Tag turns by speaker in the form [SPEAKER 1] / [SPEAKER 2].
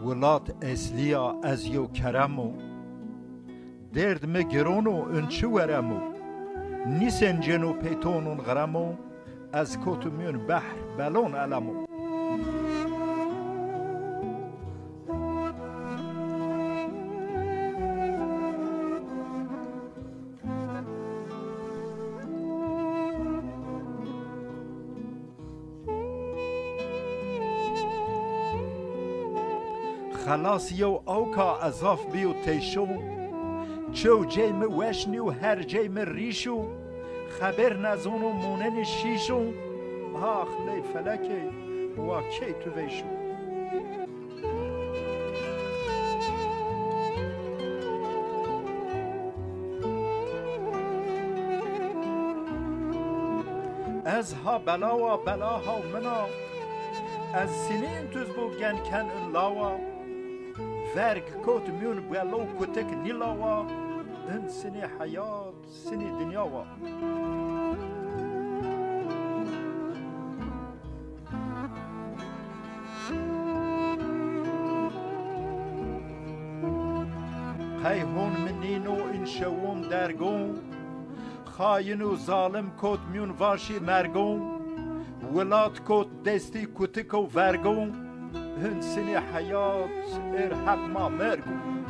[SPEAKER 1] ولات اصلیا از یو کرمو درد مگرونو انچو ورمو نیسن جنو پیتونون غرمو از کتمیون بحر بلون علمو خلاص یو اوکا ازاف بیو تیشو چو جیم وشنی و هر جیم ریشو خبر نزونو مونن شیشو آخ لی فلکی وا کی تو ویشو از ها بلاوا بلاها منا از سنین توز بو گن کن لاوا verk kot mjön belo kutek nilawa en seni hayat seni dünyawa Qayhon menino in şevum dergon Khayinu zalim kot mjön vashi mergon Welat kot desti kutik o vergon هن سني حياة إرحب ما مرقو